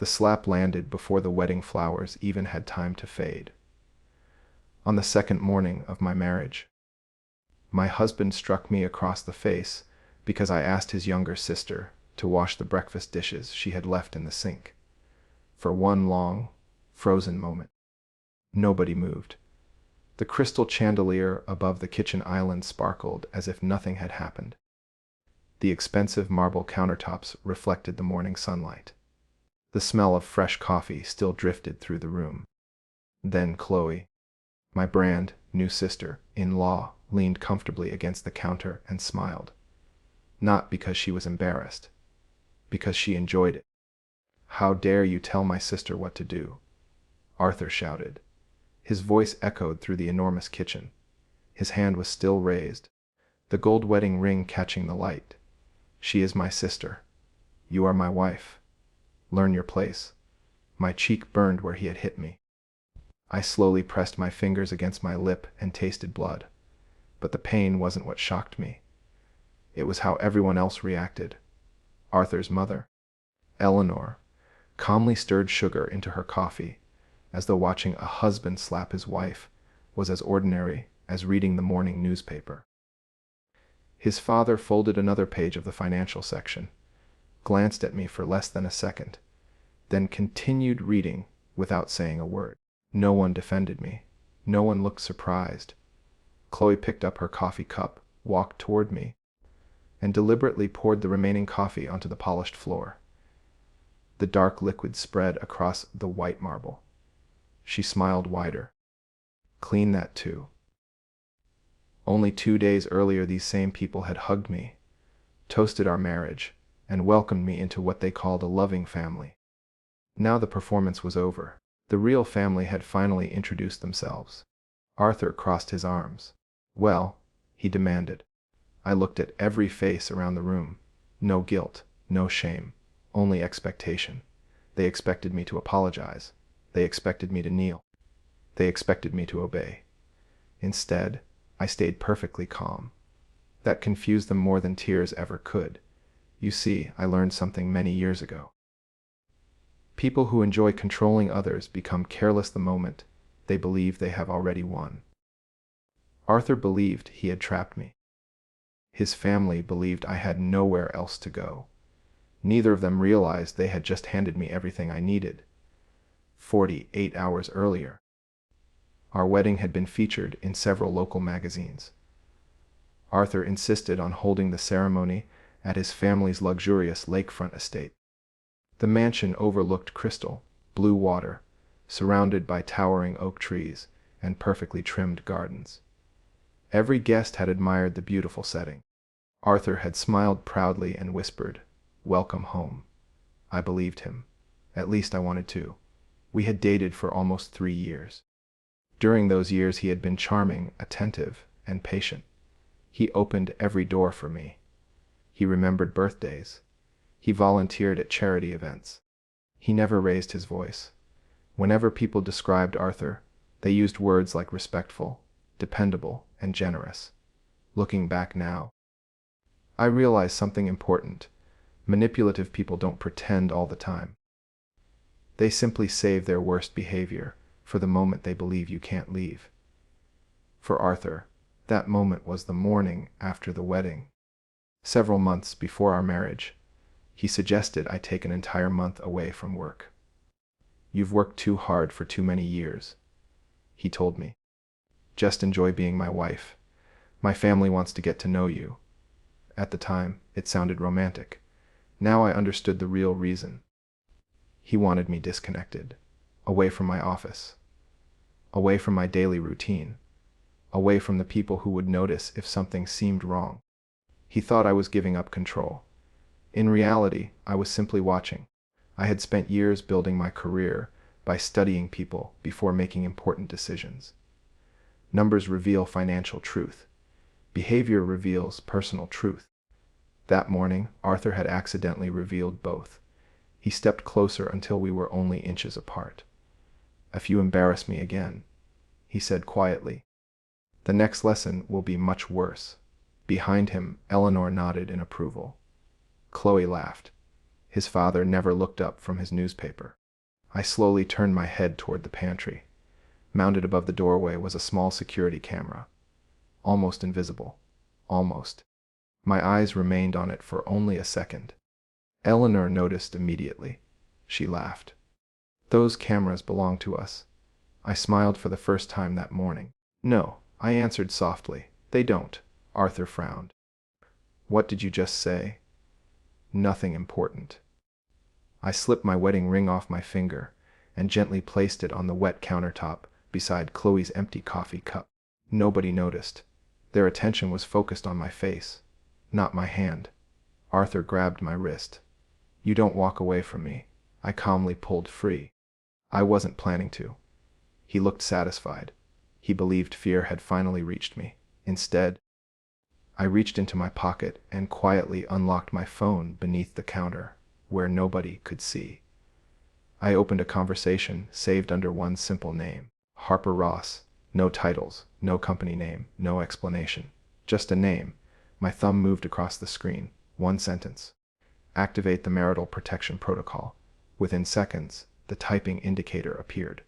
The slap landed before the wedding flowers even had time to fade. On the second morning of my marriage, my husband struck me across the face because I asked his younger sister to wash the breakfast dishes she had left in the sink. For one long, frozen moment, nobody moved. The crystal chandelier above the kitchen island sparkled as if nothing had happened. The expensive marble countertops reflected the morning sunlight. The smell of fresh coffee still drifted through the room. Then Chloe, my brand new sister-in-law, leaned comfortably against the counter and smiled. Not because she was embarrassed, because she enjoyed it. "How dare you tell my sister what to do?" Arthur shouted. His voice echoed through the enormous kitchen. His hand was still raised, the gold wedding ring catching the light. "She is my sister. You are my wife. Learn your place." My cheek burned where he had hit me. I slowly pressed my fingers against my lip and tasted blood. But the pain wasn't what shocked me. It was how everyone else reacted. Arthur's mother, Eleanor, calmly stirred sugar into her coffee, as though watching a husband slap his wife was as ordinary as reading the morning newspaper. His father folded another page of the financial section, glanced at me for less than a second, then continued reading without saying a word. No one defended me. No one looked surprised. Chloe picked up her coffee cup, walked toward me, and deliberately poured the remaining coffee onto the polished floor. The dark liquid spread across the white marble. She smiled wider. "Clean that too." Only 2 days earlier these same people had hugged me, toasted our marriage, and welcomed me into what they called a loving family. Now the performance was over. The real family had finally introduced themselves. Arthur crossed his arms. "Well," he demanded. I looked at every face around the room. No guilt, no shame, only expectation. They expected me to apologize. They expected me to kneel. They expected me to obey. Instead, I stayed perfectly calm. That confused them more than tears ever could. You see, I learned something many years ago. People who enjoy controlling others become careless the moment they believe they have already won. Arthur believed he had trapped me. His family believed I had nowhere else to go. Neither of them realized they had just handed me everything I needed. 48 hours earlier, our wedding had been featured in several local magazines. Arthur insisted on holding the ceremony at his family's luxurious lakefront estate. The mansion overlooked crystal blue water, surrounded by towering oak trees and perfectly trimmed gardens. Every guest had admired the beautiful setting. Arthur had smiled proudly and whispered, "Welcome home." I believed him. At least I wanted to. We had dated for almost 3 years. During those years he had been charming, attentive, and patient. He opened every door for me. He remembered birthdays. He volunteered at charity events. He never raised his voice. Whenever people described Arthur, they used words like respectful, dependable, and generous. Looking back now, I realized something important. Manipulative people don't pretend all the time. They simply save their worst behavior for the moment they believe you can't leave. For Arthur, that moment was the morning after the wedding. Several months before our marriage, he suggested I take an entire month away from work. "You've worked too hard for too many years," he told me. "Just enjoy being my wife. My family wants to get to know you." At the time, it sounded romantic. Now I understood the real reason. He wanted me disconnected, away from my office, away from my daily routine, away from the people who would notice if something seemed wrong. He thought I was giving up control. In reality, I was simply watching. I had spent years building my career by studying people before making important decisions. Numbers reveal financial truth. Behavior reveals personal truth. That morning, Arthur had accidentally revealed both. He stepped closer until we were only inches apart. "If you embarrass me again," he said quietly, "the next lesson will be much worse." Behind him, Eleanor nodded in approval. Chloe laughed. His father never looked up from his newspaper. I slowly turned my head toward the pantry. Mounted above the doorway was a small security camera. Almost invisible. Almost. My eyes remained on it for only a second. Eleanor noticed immediately. She laughed. "Those cameras belong to us." I smiled for the first time that morning. "No," I answered softly. "They don't." Arthur frowned. "What did you just say?" "Nothing important." I slipped my wedding ring off my finger and gently placed it on the wet countertop beside Chloe's empty coffee cup. Nobody noticed. Their attention was focused on my face, not my hand. Arthur grabbed my wrist. "You don't walk away from me." I calmly pulled free. I wasn't planning to. He looked satisfied. He believed fear had finally reached me. Instead, I reached into my pocket and quietly unlocked my phone beneath the counter, where nobody could see. I opened a conversation saved under one simple name. Harper Ross. No titles, no company name, no explanation. Just a name. My thumb moved across the screen. One sentence. "Activate the marital protection protocol." Within seconds, the typing indicator appeared.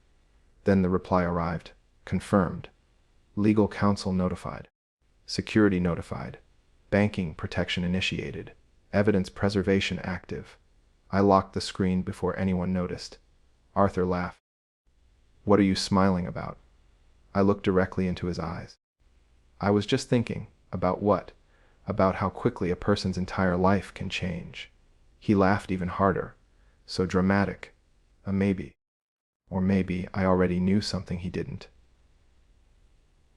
Then the reply arrived. Confirmed. Legal counsel notified. Security notified. Banking protection initiated. Evidence preservation active. I locked the screen before anyone noticed. Arthur laughed. "What are you smiling about?" I looked directly into his eyes. "I was just thinking." "About what?" "About how quickly a person's entire life can change." He laughed even harder. So dramatic. A maybe. Or maybe I already knew something he didn't.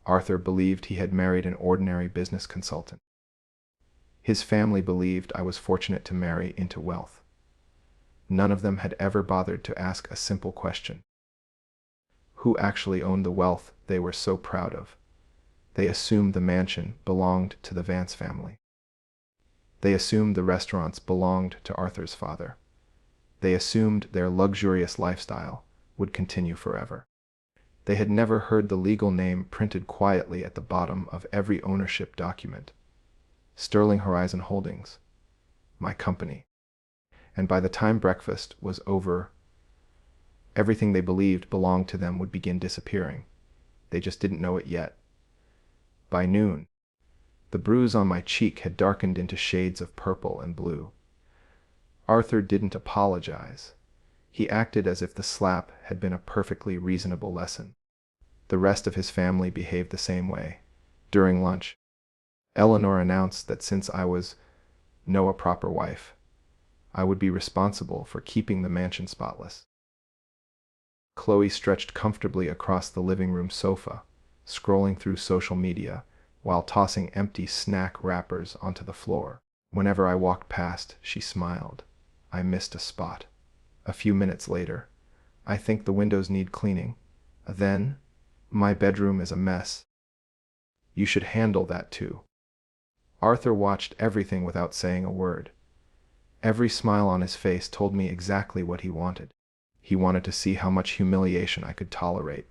Arthur believed he had married an ordinary business consultant. His family believed I was fortunate to marry into wealth. None of them had ever bothered to ask a simple question. Who actually owned the wealth they were so proud of? They assumed the mansion belonged to the Vance family. They assumed the restaurants belonged to Arthur's father. They assumed their luxurious lifestyle would continue forever. They had never heard the legal name printed quietly at the bottom of every ownership document. Sterling Horizon Holdings. My company. And by the time breakfast was over, everything they believed belonged to them would begin disappearing. They just didn't know it yet. By noon, the bruise on my cheek had darkened into shades of purple and blue. Arthur didn't apologize. He acted as if the slap had been a perfectly reasonable lesson. The rest of his family behaved the same way. During lunch, Eleanor announced that since I was a proper wife, I would be responsible for keeping the mansion spotless. Chloe stretched comfortably across the living room sofa, scrolling through social media while tossing empty snack wrappers onto the floor. Whenever I walked past, she smiled. I missed a spot. A few minutes later, "I think the windows need cleaning." Then, "My bedroom is a mess." "You should handle that too." Arthur watched everything without saying a word. Every smile on his face told me exactly what he wanted. He wanted to see how much humiliation I could tolerate.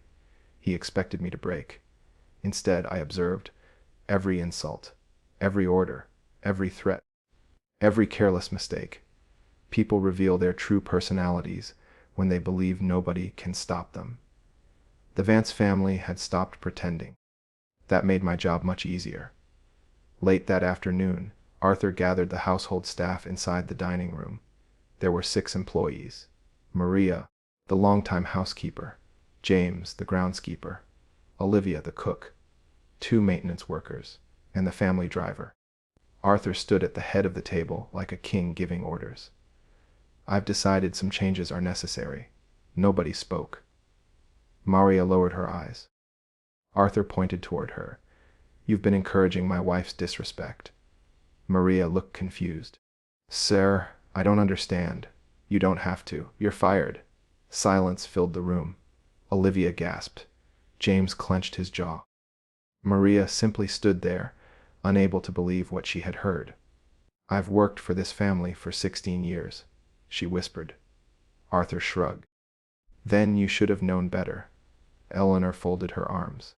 He expected me to break. Instead, I observed every insult, every order, every threat, every careless mistake. People reveal their true personalities when they believe nobody can stop them. The Vance family had stopped pretending. That made my job much easier. Late that afternoon, Arthur gathered the household staff inside the dining room. There were 6 employees. Maria, the longtime housekeeper, James, the groundskeeper, Olivia, the cook, 2 maintenance workers, and the family driver. Arthur stood at the head of the table like a king giving orders. "I've decided some changes are necessary." Nobody spoke. Maria lowered her eyes. Arthur pointed toward her. "You've been encouraging my wife's disrespect." Maria looked confused. "Sir, I don't understand." "You don't have to. You're fired." Silence filled the room. Olivia gasped. James clenched his jaw. Maria simply stood there, unable to believe what she had heard. "I've worked for this family for 16 years, she whispered. Arthur shrugged. "Then you should have known better." Eleanor folded her arms.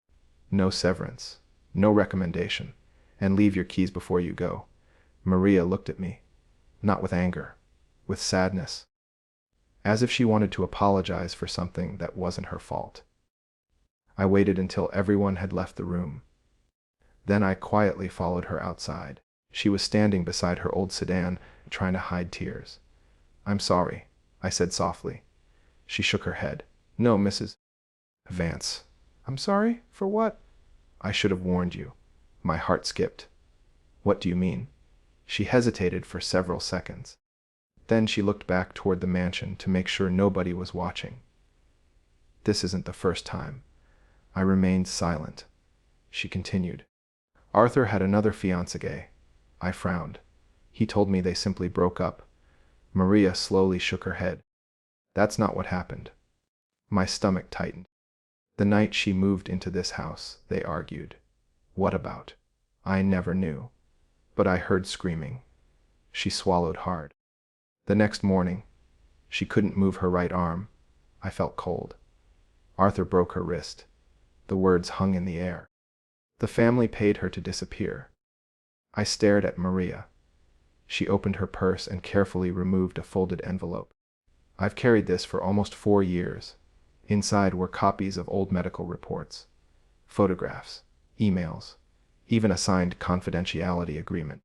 "No severance, no recommendation, and leave your keys before you go." Maria looked at me, not with anger, with sadness, as if she wanted to apologize for something that wasn't her fault. I waited until everyone had left the room. Then I quietly followed her outside. She was standing beside her old sedan, trying to hide tears. "I'm sorry," I said softly. She shook her head. "No, Mrs. Vance." "I'm sorry? For what?" "I should have warned you." My heart skipped. "What do you mean?" She hesitated for several seconds. Then she looked back toward the mansion to make sure nobody was watching. "This isn't the first time." I remained silent. She continued. "Arthur had another fiancée." I frowned. "He told me they simply broke up." Maria slowly shook her head. "That's not what happened." My stomach tightened. "The night she moved into this house, they argued." "What about?" "I never knew. But I heard screaming." She swallowed hard. "The next morning, she couldn't move her right arm." I felt cold. "Arthur broke her wrist." The words hung in the air. "The family paid her to disappear." I stared at Maria. She opened her purse and carefully removed a folded envelope. "I've carried this for almost 4 years." Inside were copies of old medical reports, photographs, emails, even a signed confidentiality agreement.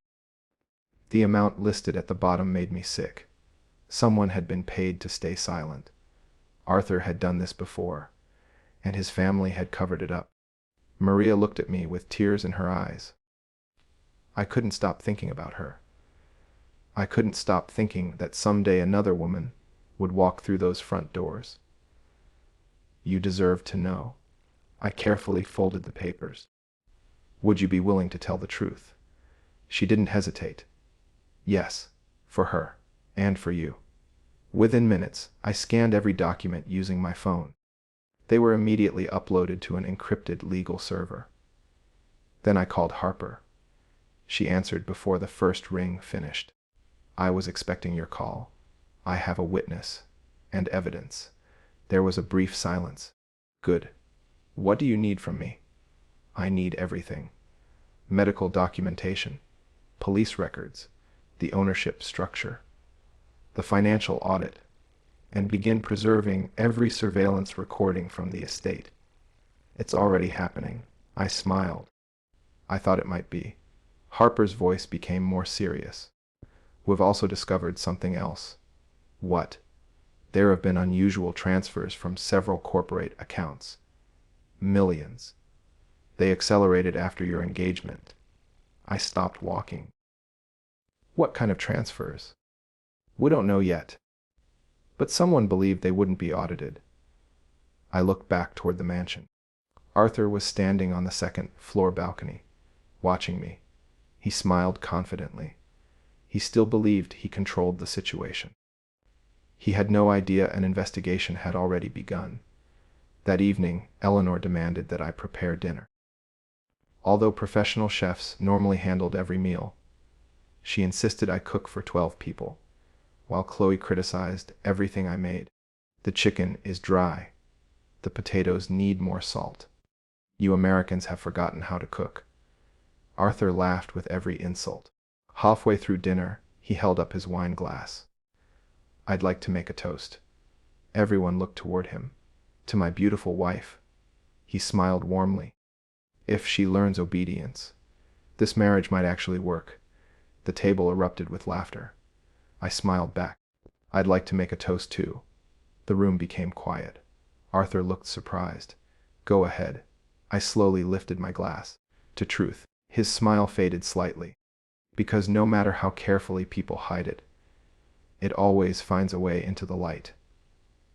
The amount listed at the bottom made me sick. Someone had been paid to stay silent. Arthur had done this before, and his family had covered it up. Maria looked at me with tears in her eyes. I couldn't stop thinking about her. I couldn't stop thinking that someday another woman would walk through those front doors. "You deserve to know." I carefully folded the papers. "Would you be willing to tell the truth?" She didn't hesitate. "Yes, for her, and for you." Within minutes, I scanned every document using my phone. They were immediately uploaded to an encrypted legal server. Then I called Harper. She answered before the first ring finished. "I was expecting your call. I have a witness and evidence." There was a brief silence. "Good. What do you need from me?" "I need everything. Medical documentation, police records, the ownership structure, the financial audit, and begin preserving every surveillance recording from the estate." "It's already happening." I smiled. "I thought it might be." Harper's voice became more serious. "We've also discovered something else." "What?" "There have been unusual transfers from several corporate accounts. Millions. They accelerated after your engagement." I stopped walking. "What kind of transfers?" "We don't know yet. But someone believed they wouldn't be audited." I looked back toward the mansion. Arthur was standing on the second-floor balcony, watching me. He smiled confidently. He still believed he controlled the situation. He had no idea an investigation had already begun. That evening, Eleanor demanded that I prepare dinner. Although professional chefs normally handled every meal, she insisted I cook for 12 people, while Chloe criticized everything I made. "The chicken is dry. The potatoes need more salt. You Americans have forgotten how to cook." Arthur laughed with every insult. Halfway through dinner, he held up his wine glass. "I'd like to make a toast." Everyone looked toward him. "To my beautiful wife." He smiled warmly. "If she learns obedience, this marriage might actually work." The table erupted with laughter. I smiled back. "I'd like to make a toast too." The room became quiet. Arthur looked surprised. "Go ahead." I slowly lifted my glass. "To truth." His smile faded slightly. "Because no matter how carefully people hide it, it always finds a way into the light."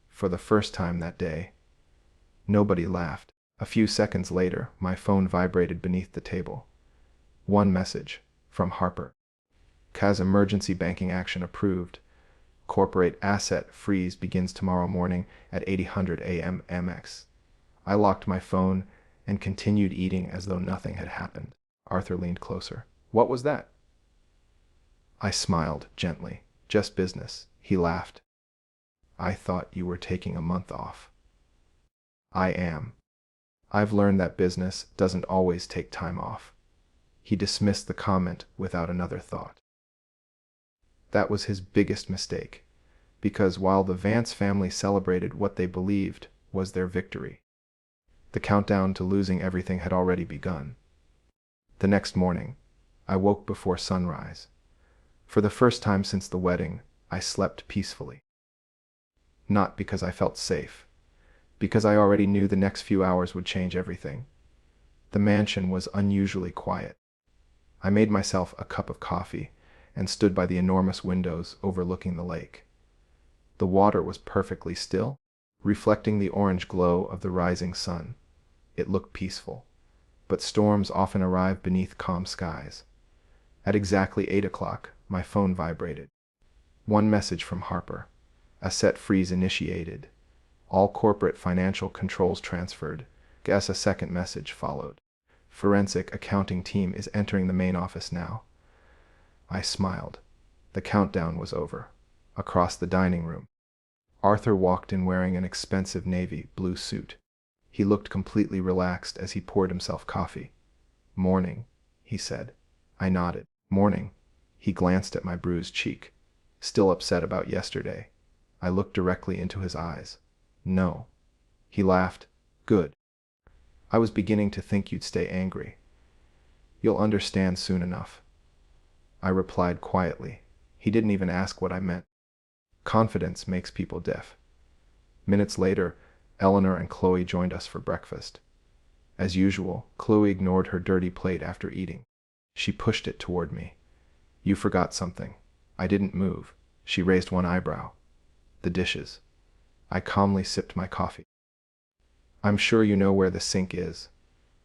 For the first time that day, nobody laughed. A few seconds later, my phone vibrated beneath the table. One message, from Harper. "CAS emergency banking action approved. Corporate asset freeze begins tomorrow morning at 8:00 a.m. Amex." I locked my phone and continued eating as though nothing had happened. Arthur leaned closer. "What was that?" I smiled gently. "Just business." He laughed. "I thought you were taking a month off." "I am. I've learned that business doesn't always take time off." He dismissed the comment without another thought. That was his biggest mistake, because while the Vance family celebrated what they believed was their victory, the countdown to losing everything had already begun. The next morning, I woke before sunrise. For the first time since the wedding, I slept peacefully. Not because I felt safe, because I already knew the next few hours would change everything. The mansion was unusually quiet. I made myself a cup of coffee and stood by the enormous windows overlooking the lake. The water was perfectly still, reflecting the orange glow of the rising sun. It looked peaceful, but storms often arrive beneath calm skies. At exactly 8 o'clock, my phone vibrated. One message from Harper. A set freeze initiated. All corporate financial controls transferred. Guess a second message followed. Forensic accounting team is entering the main office now. I smiled. The countdown was over. Across the dining room, Arthur walked in wearing an expensive navy blue suit. He looked completely relaxed as he poured himself coffee. "Morning," he said. I nodded. "Morning." He glanced at my bruised cheek. "Still upset about yesterday?" I looked directly into his eyes. "No." He laughed. "Good. I was beginning to think you'd stay angry." "You'll understand soon enough," I replied quietly. He didn't even ask what I meant. Confidence makes people deaf. Minutes later, Eleanor and Chloe joined us for breakfast. As usual, Chloe ignored her dirty plate after eating. She pushed it toward me. "You forgot something." I didn't move. She raised one eyebrow. "The dishes." I calmly sipped my coffee. "I'm sure you know where the sink is."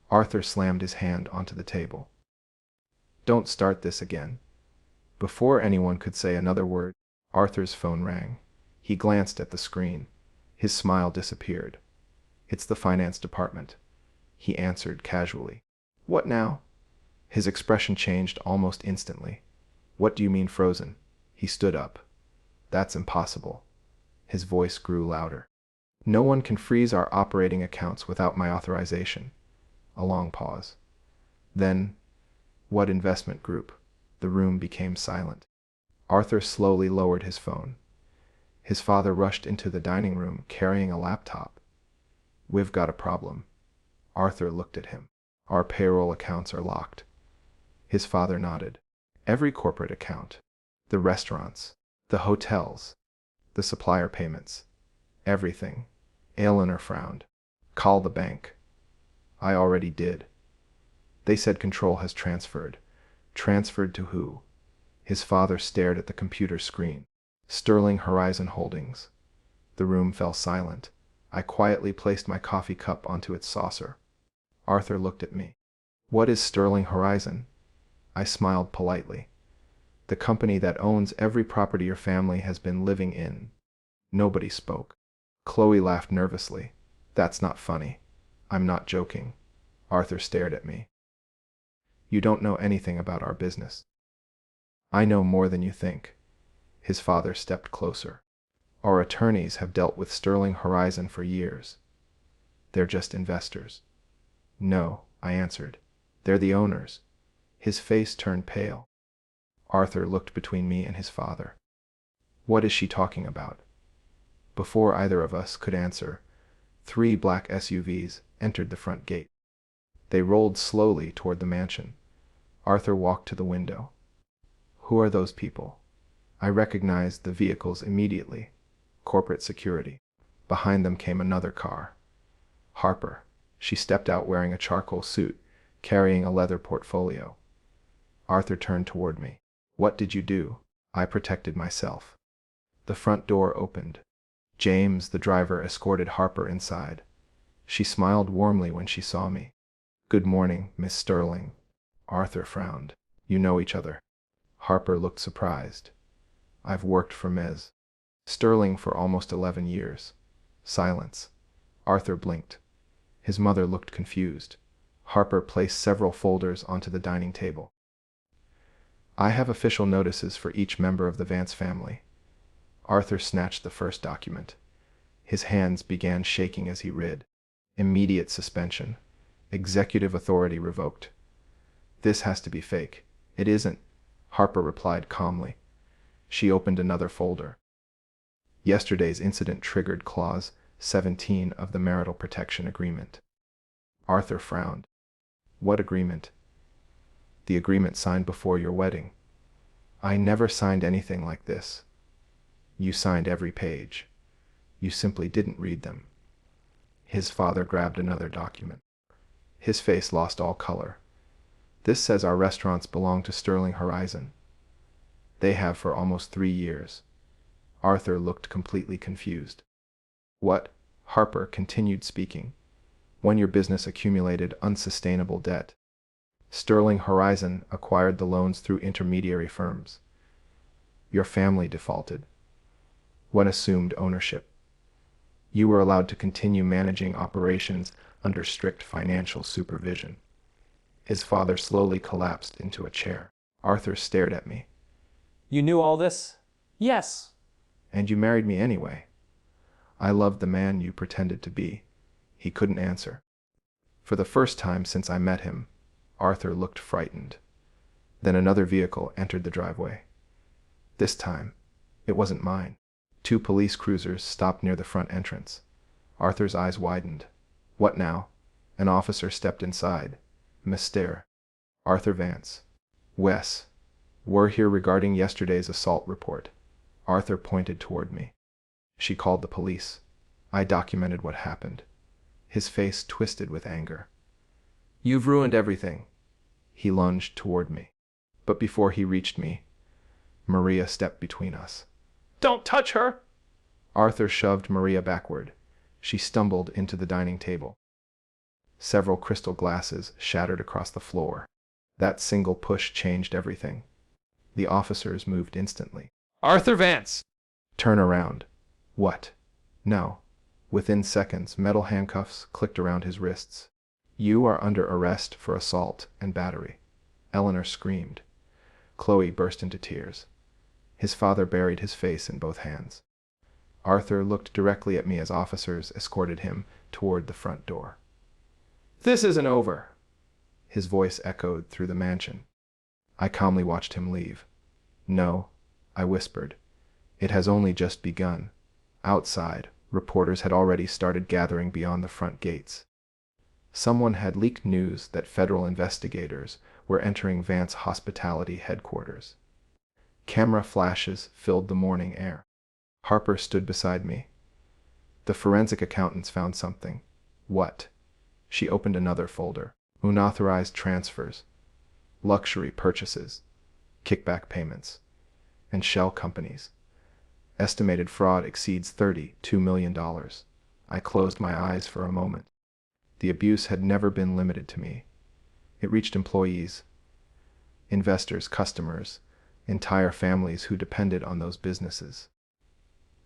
Arthur slammed his hand onto the table. "Don't start this again." Before anyone could say another word, Arthur's phone rang. He glanced at the screen. His smile disappeared. "It's the finance department," he answered casually. "What now?" His expression changed almost instantly. "What do you mean frozen?" He stood up. "That's impossible." His voice grew louder. "No one can freeze our operating accounts without my authorization." A long pause. Then, "What investment group?" The room became silent. Arthur slowly lowered his phone. His father rushed into the dining room carrying a laptop. "We've got a problem." Arthur looked at him. "Our payroll accounts are locked." His father nodded. "Every corporate account. The restaurants, the hotels, the supplier payments. Everything." Eleanor frowned. "Call the bank." "I already did." "They said control has transferred." "Transferred to who?" His father stared at the computer screen. "Sterling Horizon Holdings." The room fell silent. I quietly placed my coffee cup onto its saucer. Arthur looked at me. "What is Sterling Horizon?" I smiled politely. "The company that owns every property your family has been living in." Nobody spoke. Chloe laughed nervously. "That's not funny." "I'm not joking." Arthur stared at me. "You don't know anything about our business." "I know more than you think." His father stepped closer. "Our attorneys have dealt with Sterling Horizon for years." "They're just investors." "No," I answered. "They're the owners." His face turned pale. Arthur looked between me and his father. "What is she talking about?" Before either of us could answer, 3 black SUVs entered the front gate. They rolled slowly toward the mansion. Arthur walked to the window. "Who are those people?" I recognized the vehicles immediately. Corporate security. Behind them came another car. Harper. She stepped out wearing a charcoal suit, carrying a leather portfolio. Arthur turned toward me. "What did you do?" I protected myself. The front door opened. James, the driver, escorted Harper inside. She smiled warmly when she saw me. "Good morning, Miss Sterling." Arthur frowned. "You know each other?" Harper looked surprised. "I've worked for Ms. Sterling for almost 11 years. Silence. Arthur blinked. His mother looked confused. Harper placed several folders onto the dining table. "I have official notices for each member of the Vance family." Arthur snatched the first document. His hands began shaking as he read. "Immediate suspension. Executive authority revoked." "This has to be fake." "It isn't," Harper replied calmly. She opened another folder. Yesterday's incident triggered Clause 17 of the Marital Protection Agreement. Arthur frowned. What agreement? The agreement signed before your wedding. I never signed anything like this. You signed every page. You simply didn't read them. His father grabbed another document. His face lost all color. This says our restaurants belong to Sterling Horizon. They have for almost 3 years. Arthur looked completely confused. What? Harper continued speaking. When your business accumulated unsustainable debt. Sterling Horizon acquired the loans through intermediary firms. Your family defaulted. When assumed ownership. You were allowed to continue managing operations under strict financial supervision. His father slowly collapsed into a chair. Arthur stared at me. You knew all this? Yes. And you married me anyway. I loved the man you pretended to be. He couldn't answer. For the first time since I met him, Arthur looked frightened. Then another vehicle entered the driveway. This time, it wasn't mine. 2 police cruisers stopped near the front entrance. Arthur's eyes widened. What now? An officer stepped inside. Mr. Arthur Vance. Wes. We're here regarding yesterday's assault report. Arthur pointed toward me. She called the police. I documented what happened. His face twisted with anger. You've ruined everything. He lunged toward me. But before he reached me, Maria stepped between us. Don't touch her! Arthur shoved Maria backward. She stumbled into the dining table. Several crystal glasses shattered across the floor. That single push changed everything. The officers moved instantly. Arthur Vance! Turn around. What? No. Within seconds, metal handcuffs clicked around his wrists. You are under arrest for assault and battery. Eleanor screamed. Chloe burst into tears. His father buried his face in both hands. Arthur looked directly at me as officers escorted him toward the front door. This isn't over. His voice echoed through the mansion. I calmly watched him leave. No, I whispered. It has only just begun. Outside, reporters had already started gathering beyond the front gates. Someone had leaked news that federal investigators were entering Vance Hospitality headquarters. Camera flashes filled the morning air. Harper stood beside me. The forensic accountants found something. What? She opened another folder. Unauthorized transfers, luxury purchases, kickback payments, and shell companies. Estimated fraud exceeds $32 million. I closed my eyes for a moment. The abuse had never been limited to me. It reached employees, investors, customers, entire families who depended on those businesses.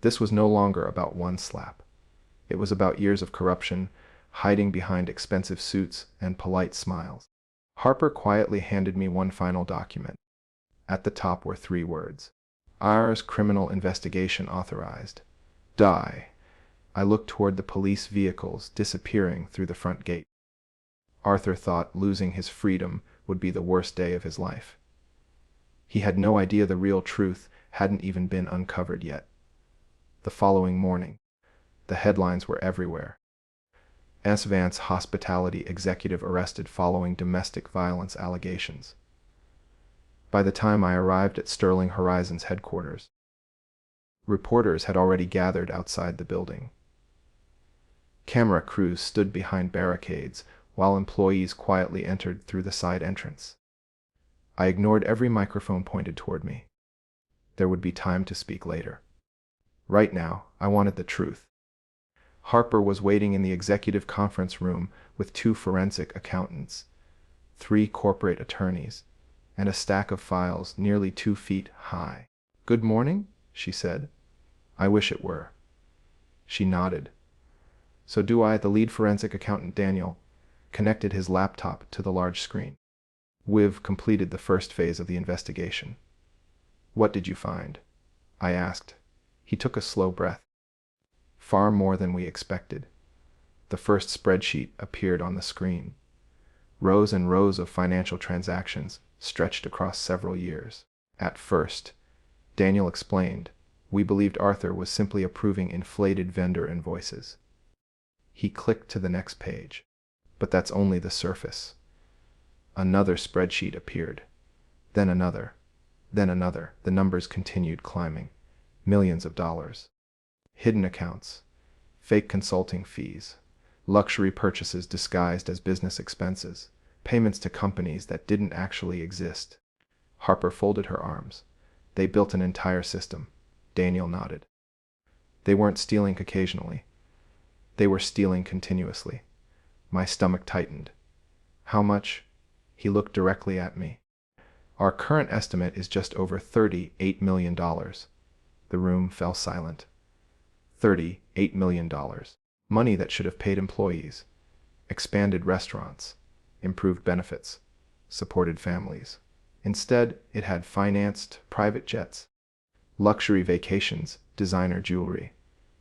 This was no longer about one slap. It was about years of corruption, hiding behind expensive suits and polite smiles. Harper quietly handed me one final document. At the top were 3 words. Ours criminal investigation authorized. Die. I looked toward the police vehicles disappearing through the front gate. Arthur thought losing his freedom would be the worst day of his life. He had no idea the real truth hadn't even been uncovered yet. The following morning, the headlines were everywhere. S. Vance Hospitality executive arrested following domestic violence allegations. By the time I arrived at Sterling Horizon's headquarters, reporters had already gathered outside the building. Camera crews stood behind barricades while employees quietly entered through the side entrance. I ignored every microphone pointed toward me. There would be time to speak later. Right now, I wanted the truth. Harper was waiting in the executive conference room with 2 forensic accountants, 3 corporate attorneys, and a stack of files nearly 2 feet high. Good morning, she said. I wish it were. She nodded. So do I. The lead forensic accountant, Daniel, connected his laptop to the large screen. We've completed the first phase of the investigation. What did you find? I asked. He took a slow breath. Far more than we expected. The first spreadsheet appeared on the screen. Rows and rows of financial transactions stretched across several years. At first, Daniel explained. We believed Arthur was simply approving inflated vendor invoices. He clicked to the next page. But that's only the surface. Another spreadsheet appeared. Then another. Then another. The numbers continued climbing. Millions of dollars. Hidden accounts. Fake consulting fees. Luxury purchases disguised as business expenses. Payments to companies that didn't actually exist. Harper folded her arms. They built an entire system. Daniel nodded. They weren't stealing occasionally. They were stealing continuously. My stomach tightened. How much? He looked directly at me. Our current estimate is just over $38 million. The room fell silent. $38 million. Money that should have paid employees, expanded restaurants, improved benefits, supported families. Instead, it had financed private jets, luxury vacations, designer jewelry,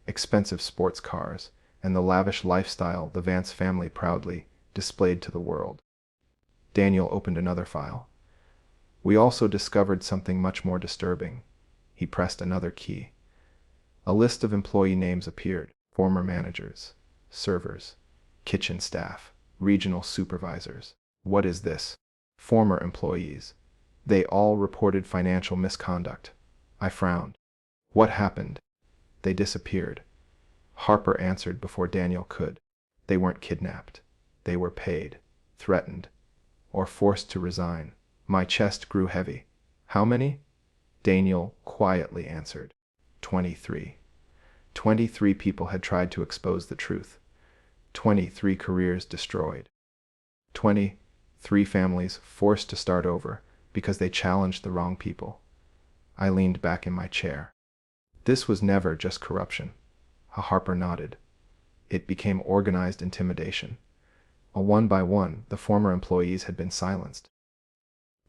expensive sports cars, and the lavish lifestyle the Vance family proudly displayed to the world. Daniel opened another file. We also discovered something much more disturbing. He pressed another key. A list of employee names appeared. Former managers, servers, kitchen staff, regional supervisors. What is this? Former employees. They all reported financial misconduct. I frowned. What happened? They disappeared. Harper answered before Daniel could. They weren't kidnapped. They were paid, threatened, or forced to resign. My chest grew heavy. How many? Daniel quietly answered. 23. 23 people had tried to expose the truth. 23 careers destroyed. 23 families forced to start over because they challenged the wrong people. I leaned back in my chair. This was never just corruption. Harper nodded. It became organized intimidation. One by one, the former employees had been silenced.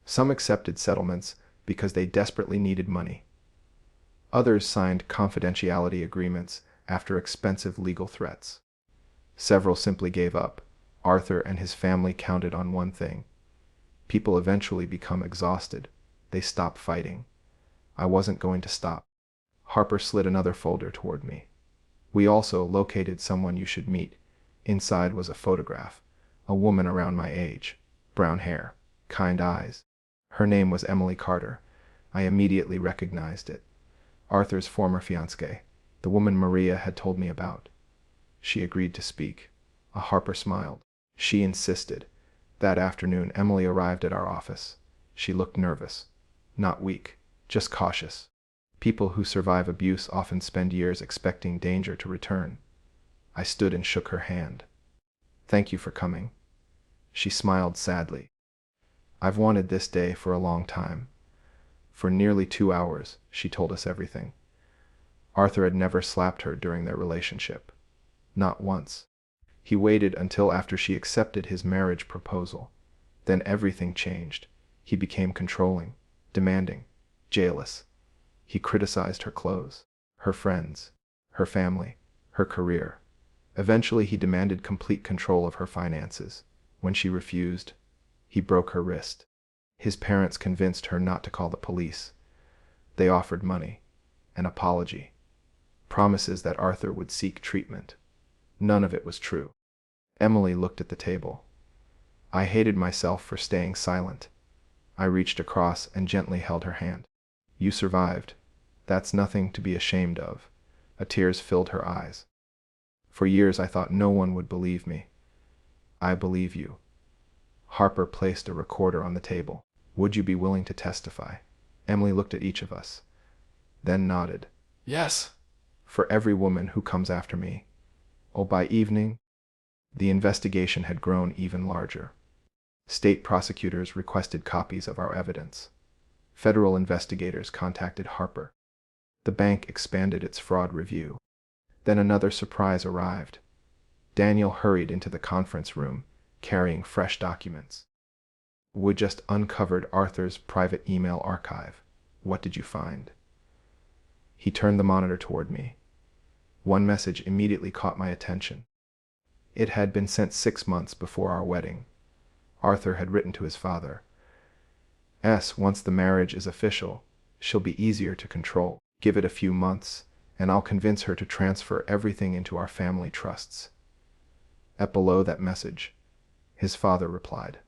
Some accepted settlements because they desperately needed money. Others signed confidentiality agreements after expensive legal threats. Several simply gave up. Arthur and his family counted on one thing. People eventually become exhausted. They stop fighting. I wasn't going to stop. Harper slid another folder toward me. We also located someone you should meet. Inside was a photograph. A woman around my age. Brown hair. Kind eyes. Her name was Emily Carter. I immediately recognized it. Arthur's former fiancée, the woman Maria had told me about. She agreed to speak. Harper smiled. She insisted. That afternoon, Emily arrived at our office. She looked nervous. Not weak, just cautious. People who survive abuse often spend years expecting danger to return. I stood and shook her hand. Thank you for coming. She smiled sadly. I've wanted this day for a long time. For nearly 2 hours, she told us everything. Arthur had never slapped her during their relationship. Not once. He waited until after she accepted his marriage proposal. Then everything changed. He became controlling, demanding, jealous. He criticized her clothes, her friends, her family, her career. Eventually, he demanded complete control of her finances. When she refused, he broke her wrist. His parents convinced her not to call the police. They offered money, an apology, promises that Arthur would seek treatment. None of it was true. Emily looked at the table. I hated myself for staying silent. I reached across and gently held her hand. You survived. That's nothing to be ashamed of. Tears filled her eyes. For years I thought no one would believe me. I believe you. Harper placed a recorder on the table. Would you be willing to testify? Emily looked at each of us, then nodded. Yes. For every woman who comes after me. Oh, by evening, the investigation had grown even larger. State prosecutors requested copies of our evidence. Federal investigators contacted Harper. The bank expanded its fraud review. Then another surprise arrived. Daniel hurried into the conference room, carrying fresh documents. We just uncovered Arthur's private email archive. What did you find? He turned the monitor toward me. One message immediately caught my attention. It had been sent 6 months before our wedding. Arthur had written to his father. Once the marriage is official, She'll be easier to control. Give it a few months, and I'll convince her to transfer everything into our family trusts." At below that message, his father replied,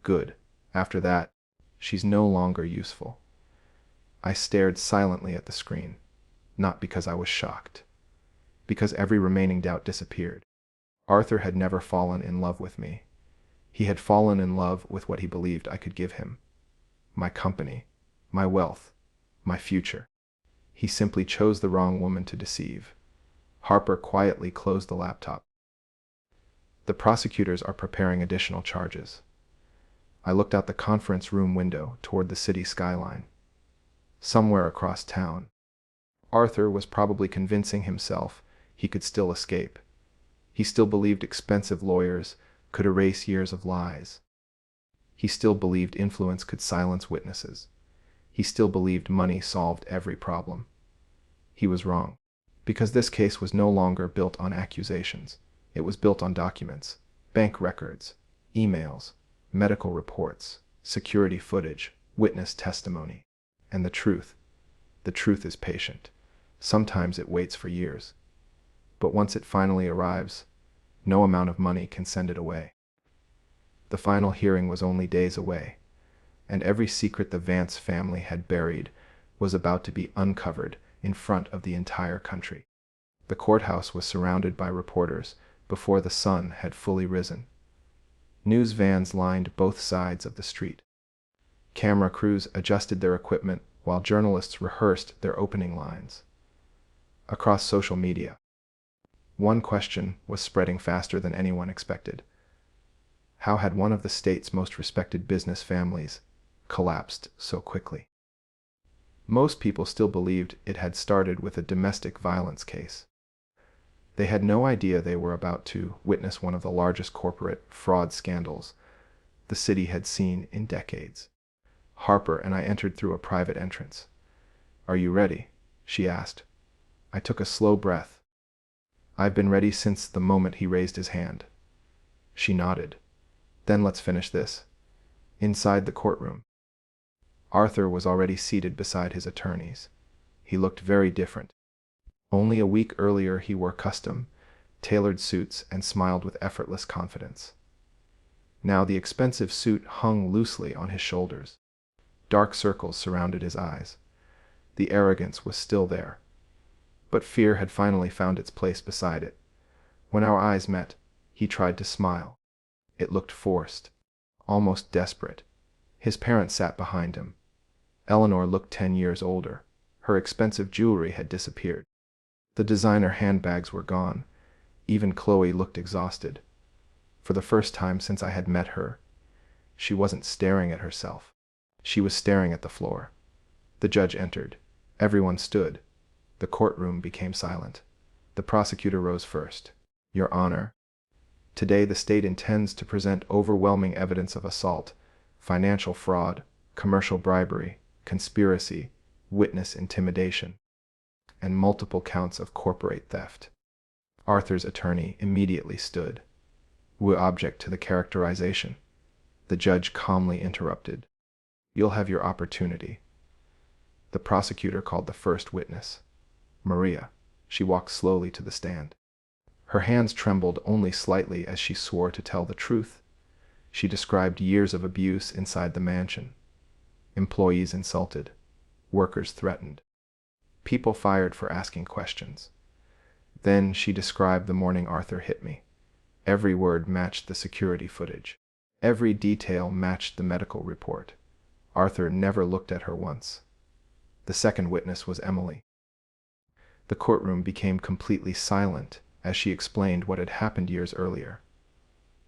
"Good. After that, she's no longer useful." I stared silently at the screen, not because I was shocked, because every remaining doubt disappeared. Arthur had never fallen in love with me. He had fallen in love with what he believed I could give him: my company, my wealth, my future. He simply chose the wrong woman to deceive. Harper quietly closed the laptop. "The prosecutors are preparing additional charges." I looked out the conference room window toward the city skyline. Somewhere across town, Arthur was probably convincing himself he could still escape. He still believed expensive lawyers could erase years of lies. He still believed influence could silence witnesses. He still believed money solved every problem. He was wrong, because this case was no longer built on accusations. It was built on documents, bank records, emails, medical reports, security footage, witness testimony. And the truth is patient. Sometimes it waits for years. But once it finally arrives, no amount of money can send it away. The final hearing was only days away, and every secret the Vance family had buried was about to be uncovered in front of the entire country. The courthouse was surrounded by reporters before the sun had fully risen. News vans lined both sides of the street. Camera crews adjusted their equipment while journalists rehearsed their opening lines. Across social media, one question was spreading faster than anyone expected. How had one of the state's most respected business families collapsed so quickly? Most people still believed it had started with a domestic violence case. They had no idea they were about to witness one of the largest corporate fraud scandals the city had seen in decades. Harper and I entered through a private entrance. "Are you ready?" she asked. I took a slow breath. "I've been ready since the moment he raised his hand." She nodded. "Then let's finish this." Inside the courtroom, Arthur was already seated beside his attorneys. He looked very different. Only a week earlier he wore custom, tailored suits and smiled with effortless confidence. Now the expensive suit hung loosely on his shoulders. Dark circles surrounded his eyes. The arrogance was still there, but fear had finally found its place beside it. When our eyes met, he tried to smile. It looked forced, almost desperate. His parents sat behind him. Eleanor looked 10 years older. Her expensive jewelry had disappeared. The designer handbags were gone. Even Chloe looked exhausted. For the first time since I had met her, she wasn't staring at herself. She was staring at the floor. The judge entered. Everyone stood. The courtroom became silent. The prosecutor rose first. "Your Honor, today the state intends to present overwhelming evidence of assault, financial fraud, commercial bribery, conspiracy, witness intimidation, and multiple counts of corporate theft." Arthur's attorney immediately stood. "We object to the characterization." The judge calmly interrupted. "You'll have your opportunity." The prosecutor called the first witness, Maria. She walked slowly to the stand. Her hands trembled only slightly as she swore to tell the truth. She described years of abuse inside the mansion. Employees insulted, workers threatened, people fired for asking questions. Then she described the morning Arthur hit me. Every word matched the security footage. Every detail matched the medical report. Arthur never looked at her once. The second witness was Emily. The courtroom became completely silent as she explained what had happened years earlier.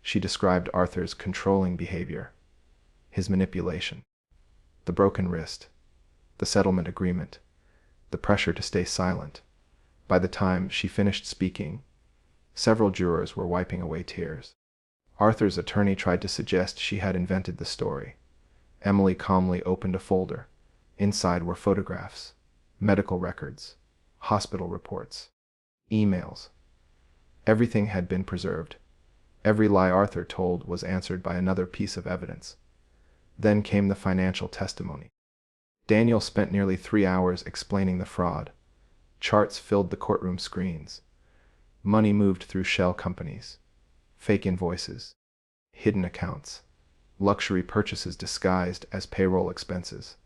She described Arthur's controlling behavior, his manipulation, the broken wrist, the settlement agreement, the pressure to stay silent. By the time she finished speaking, several jurors were wiping away tears. Arthur's attorney tried to suggest she had invented the story. Emily calmly opened a folder. Inside were photographs, medical records, hospital reports, emails. Everything had been preserved. Every lie Arthur told was answered by another piece of evidence. Then came the financial testimony. Daniel spent nearly 3 hours explaining the fraud. Charts filled the courtroom screens. Money moved through shell companies, fake invoices, hidden accounts, luxury purchases disguised as payroll expenses.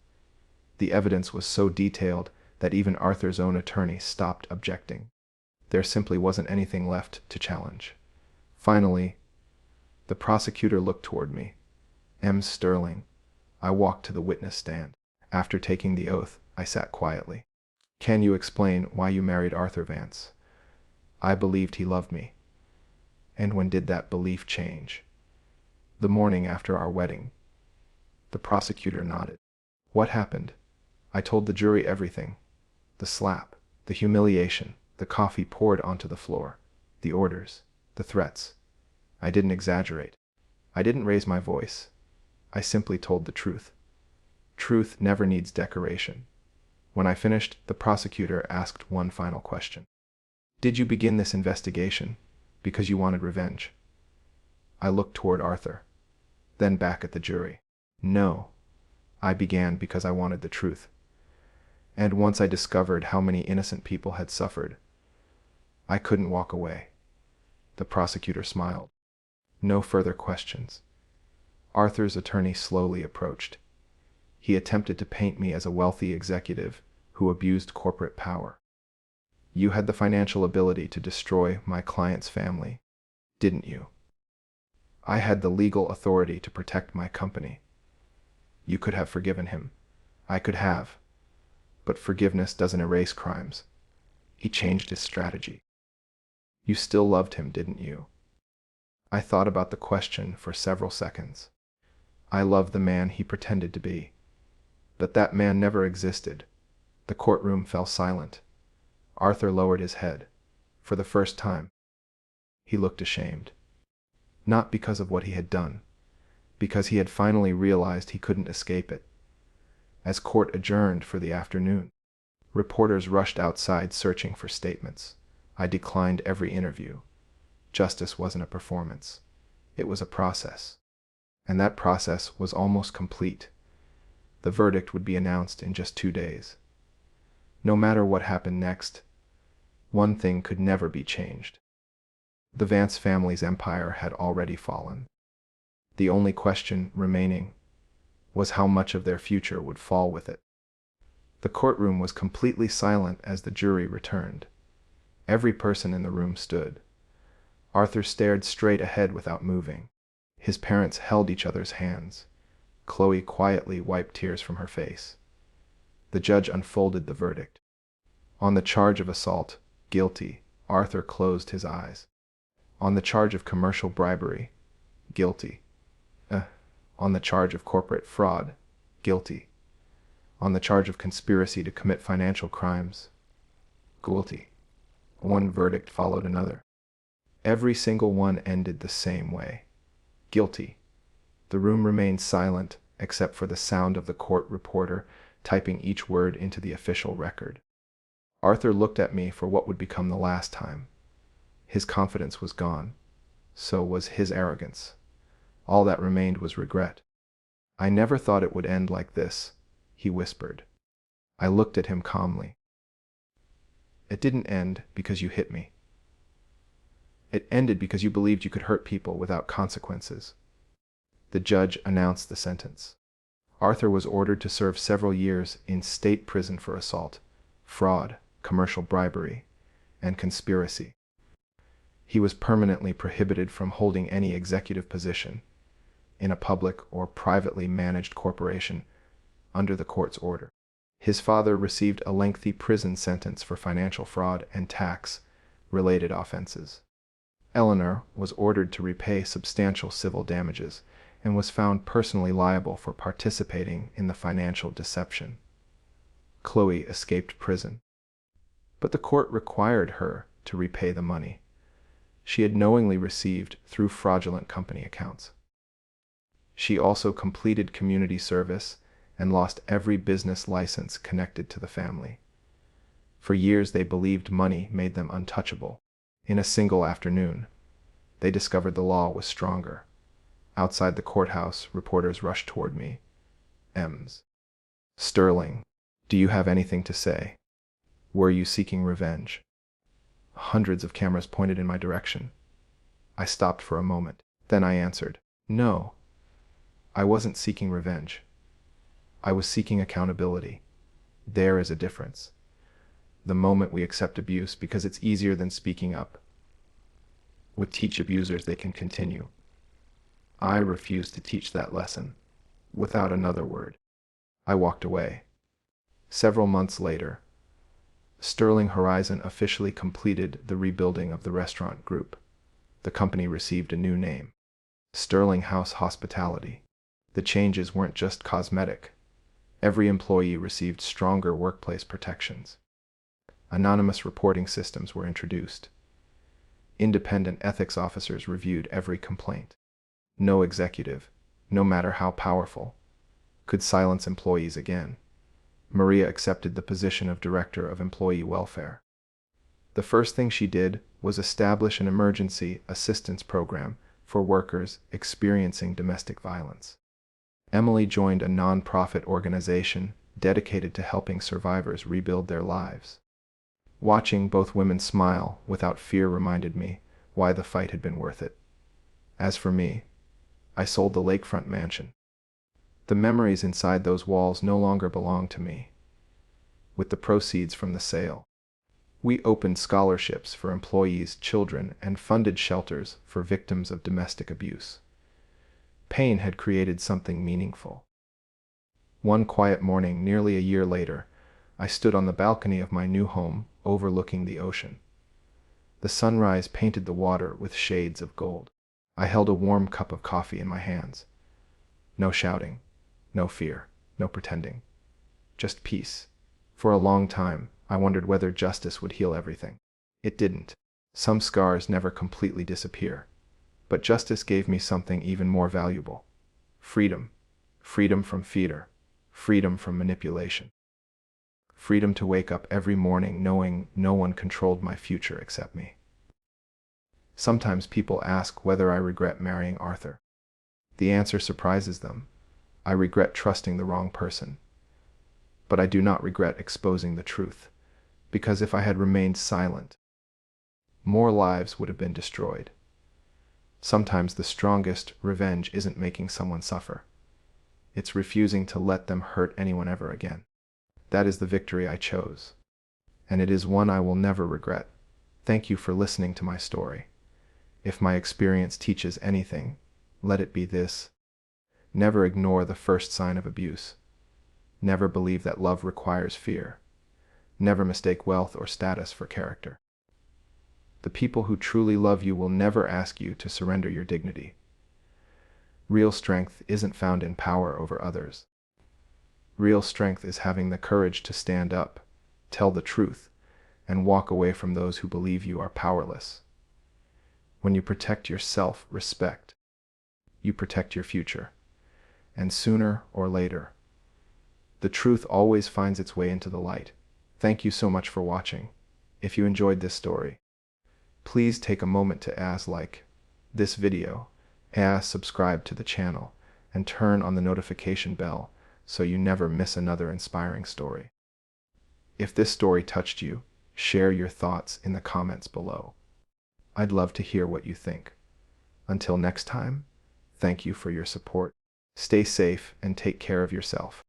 The evidence was so detailed that even Arthur's own attorney stopped objecting. There simply wasn't anything left to challenge. Finally, the prosecutor looked toward me. M. Sterling. I walked to the witness stand. After taking the oath, I sat quietly. Can you explain why you married Arthur Vance? I believed he loved me. And when did that belief change? The morning after our wedding. The prosecutor nodded. What happened? I told the jury everything. The slap, the humiliation, the coffee poured onto the floor, the orders, the threats. I didn't exaggerate. I didn't raise my voice. I simply told the truth. Truth never needs decoration. When I finished, the prosecutor asked one final question. Did you begin this investigation because you wanted revenge? I looked toward Arthur, then back at the jury. No, I began because I wanted the truth. And once I discovered how many innocent people had suffered, I couldn't walk away. The prosecutor smiled. No further questions. Arthur's attorney slowly approached. He attempted to paint me as a wealthy executive who abused corporate power. You had the financial ability to destroy my client's family, didn't you? I had the legal authority to protect my company. You could have forgiven him. I could have. But forgiveness doesn't erase crimes. He changed his strategy. You still loved him, didn't you? I thought about the question for several seconds. I loved the man he pretended to be. But that man never existed. The courtroom fell silent. Arthur lowered his head. For the first time, he looked ashamed. Not because of what he had done, because he had finally realized he couldn't escape it. As court adjourned for the afternoon, reporters rushed outside searching for statements. I declined every interview. Justice wasn't a performance. It was a process. And that process was almost complete. The verdict would be announced in just 2 days. No matter what happened next, one thing could never be changed. The Vance family's empire had already fallen. The only question remaining was how much of their future would fall with it. The courtroom was completely silent as the jury returned. Every person in the room stood. Arthur stared straight ahead without moving. His parents held each other's hands. Chloe quietly wiped tears from her face. The judge unfolded the verdict. On the charge of assault, guilty, Arthur closed his eyes. On the charge of commercial bribery, guilty. On the charge of corporate fraud, guilty. On the charge of conspiracy to commit financial crimes, guilty. One verdict followed another. Every single one ended the same way. Guilty. The room remained silent except for the sound of the court reporter typing each word into the official record. Arthur looked at me for what would become the last time. His confidence was gone. So was his arrogance. All that remained was regret. I never thought it would end like this, he whispered. I looked at him calmly. It didn't end because you hit me. It ended because you believed you could hurt people without consequences. The judge announced the sentence. Arthur was ordered to serve several years in state prison for assault, fraud, commercial bribery, and conspiracy. He was permanently prohibited from holding any executive position in a public or privately managed corporation under the court's order. His father received a lengthy prison sentence for financial fraud and tax-related offenses. Eleanor was ordered to repay substantial civil damages and was found personally liable for participating in the financial deception. Chloe escaped prison, but the court required her to repay the money she had knowingly received through fraudulent company accounts. She also completed community service and lost every business license connected to the family. For years they believed money made them untouchable. In a single afternoon, they discovered the law was stronger. Outside the courthouse, reporters rushed toward me. M's. Sterling, do you have anything to say? Were you seeking revenge? Hundreds of cameras pointed in my direction. I stopped for a moment. Then I answered, no, I wasn't seeking revenge. I was seeking accountability. There is a difference. The moment we accept abuse because it's easier than speaking up, would teach abusers they can continue. I refused to teach that lesson. Without another word, I walked away. Several months later, Sterling Horizon officially completed the rebuilding of the restaurant group. The company received a new name, Sterling House Hospitality. The changes weren't just cosmetic. Every employee received stronger workplace protections. Anonymous reporting systems were introduced. Independent ethics officers reviewed every complaint. No executive, no matter how powerful, could silence employees again. Maria accepted the position of Director of Employee Welfare. The first thing she did was establish an emergency assistance program for workers experiencing domestic violence. Emily joined a non-profit organization dedicated to helping survivors rebuild their lives. Watching both women smile without fear reminded me why the fight had been worth it. As for me, I sold the lakefront mansion. The memories inside those walls no longer belong to me. With the proceeds from the sale, we opened scholarships for employees' children and funded shelters for victims of domestic abuse. Pain had created something meaningful. One quiet morning, nearly a year later, I stood on the balcony of my new home overlooking the ocean. The sunrise painted the water with shades of gold. I held a warm cup of coffee in my hands. No shouting, no fear, no pretending. Just peace. For a long time, I wondered whether justice would heal everything. It didn't. Some scars never completely disappear. But justice gave me something even more valuable. Freedom. Freedom from fear. Freedom from manipulation. Freedom to wake up every morning knowing no one controlled my future except me. Sometimes people ask whether I regret marrying Arthur. The answer surprises them. I regret trusting the wrong person. But I do not regret exposing the truth, because if I had remained silent, more lives would have been destroyed. Sometimes the strongest revenge isn't making someone suffer. It's refusing to let them hurt anyone ever again. That is the victory I chose, and it is one I will never regret. Thank you for listening to my story. If my experience teaches anything, let it be this. Never ignore the first sign of abuse. Never believe that love requires fear. Never mistake wealth or status for character. The people who truly love you will never ask you to surrender your dignity. Real strength isn't found in power over others. Real strength is having the courage to stand up, tell the truth, and walk away from those who believe you are powerless. When you protect your self-respect, you protect your future. And sooner or later, the truth always finds its way into the light. Thank you so much for watching. If you enjoyed this story, please take a moment to like this video, subscribe to the channel, and turn on the notification bell so you never miss another inspiring story. If this story touched you, share your thoughts in the comments below. I'd love to hear what you think. Until next time, thank you for your support. Stay safe and take care of yourself.